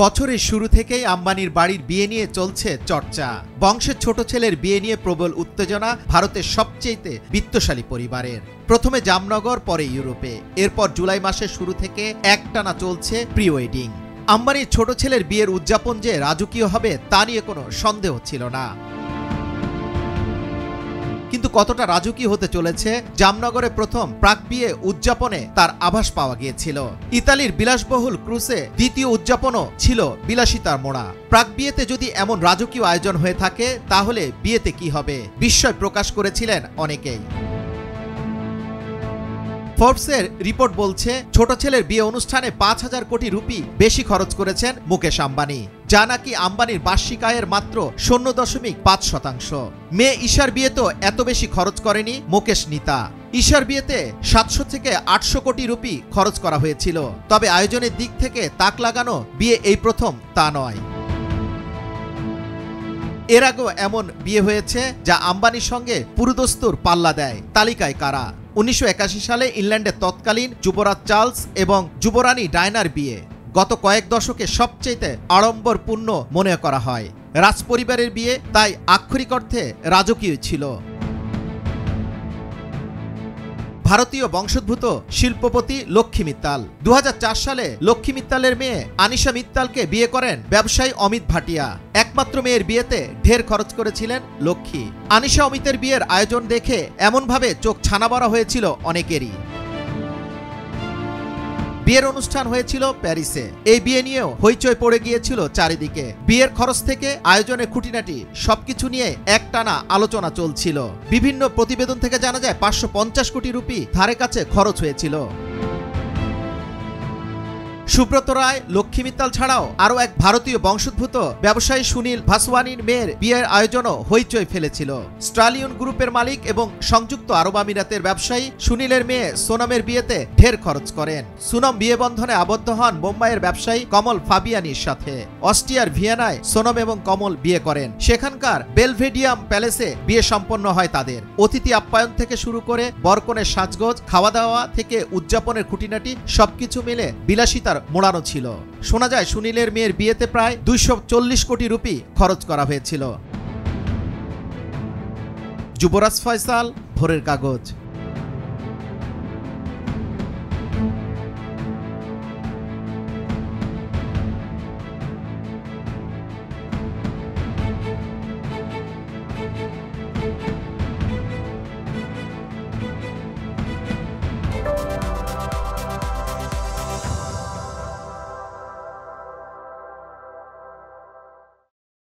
বছরের শুরু থেকেই আম্বানির বাড়ির বিয়ে নিয়ে চলছে চর্চা। বংশের ছোট ছেলের বিয়ে নিয়ে প্রবল উত্তেজনা ভারতের সবচেয়ে বিত্তশালী পরিবারের। প্রথমে জামনগর, পরে ইউরোপে, এরপর জুলাই মাসের শুরু থেকে একটানা চলছে প্রি ওয়েডিং। আম্বানির ছোট ছেলের বিয়ের উদযাপন যে রাজকীয় হবে তা নিয়ে কোনো সন্দেহ ছিল না। কিন্তু কতটা রাজকীয় হতে চলেছে জামনগরে প্রথম প্রাক বিয়ে উদযাপনে তার আভাস পাওয়া গিয়েছিল। ইতালির বিলাসবহুল ক্রুসে দ্বিতীয় উদযাপনও ছিল বিলাসিতার মোড়া। প্রাক বিয়েতে যদি এমন রাজকীয় আয়োজন হয়ে থাকে তাহলে বিয়েতে কি হবে, বিস্ময় প্রকাশ করেছিলেন অনেকেই। ফোর্বসের রিপোর্ট বলছে ছোট ছেলের বিয়ে অনুষ্ঠানে ৫,০০০ কোটি রুপি বেশি খরচ করেছেন মুকেশ আম্বানি, যা নাকি আম্বানির বার্ষিক আয়ের মাত্র ০.৫%। মেয়ে ঈশার বিয়েতেও এত বেশি খরচ করেনি মুকেশ নিতা। ঈশার বিয়েতে ৭০০ থেকে ৮০০ কোটি রুপি খরচ করা হয়েছিল। তবে আয়োজনের দিক থেকে তাক লাগানো বিয়ে এই প্রথম তা নয়। এর আগেও এমন বিয়ে হয়েছে যা আম্বানির সঙ্গে পুরুদস্তুর পাল্লা দেয়। তালিকায় কারা? ১৯৮১ সালে ইংল্যান্ডের তৎকালীন যুবরাজ চার্লস এবং যুবরানী ডায়নার বিয়ে গত কয়েক দশকে সবচেয়ে আড়ম্বরপূর্ণ মনে করা হয়। রাজপরিবারের বিয়ে তাই আক্ষরিক অর্থে রাজকীয় ছিল। ভারতীয় বংশোদ্ভূত শিল্পপতি লক্ষ্মী মিত্তাল ২০০৪ সালে লক্ষ্মী মিত্তালের মেয়ে আনিশা মিত্তালকে বিয়ে করেন ব্যবসায়ী অমিত ভাটিয়া। একমাত্র মেয়ের বিয়েতে ঢের খরচ করেছিলেন লক্ষ্মী। আনিশা অমিতের বিয়ের আয়োজন দেখে এমনভাবে চোখ ছানাবড়া হয়েছিল অনেকেরই। বিয়ের অনুষ্ঠান হয়েছিল প্যারিসে। এই বিয়ে নিয়েও হইচই পড়ে গিয়েছিল চারিদিকে। বিয়ের খরচ থেকে আয়োজনের খুঁটিনাটি সবকিছু নিয়ে একটানা আলোচনা চলছিল। বিভিন্ন প্রতিবেদন থেকে জানা যায় ৫৫০ কোটি রুপি ধারে কাছে খরচ হয়েছিল। সুব্রত রায়, লক্ষ্মী মিত্তাল ছাড়াও আরও এক ভারতীয় বংশোদ্ভূত ব্যবসায়ী সুনীল ভাসওয়ানির মেয়ের বিয়ের আয়োজনও হইচই ফেলেছিল। স্টালিয়ন গ্রুপের মালিক এবং সংযুক্ত আরব আমিরাতের ব্যবসায়ী সুনীলের মেয়ে সোনমের বিয়েতে ঢের খরচ করেন। সোনম বিয়ে বন্ধনে আবদ্ধ হন মুম্বাইয়ের ব্যবসায়ী কমল ফাবিয়ানির সাথে। অস্ট্রিয়ার ভিয়েনায় সোনম এবং কমল বিয়ে করেন। সেখানকার বেলভেডিয়াম প্যালেসে বিয়ে সম্পন্ন হয় তাদের। অতিথি আপ্যায়ন থেকে শুরু করে বরকনের সাজগোজ, খাওয়া দাওয়া থেকে উদযাপনের খুঁটিনাটি সবকিছু মিলে বিলাসিতার মোড়ানো ছিল। শোনা যায় সুনীলের মেয়ের বিয়েতে প্রায় ২৪০ কোটি রুপি খরচ করা হয়েছিল। যুবরাজ ফয়সাল, ভোরের কাগজ।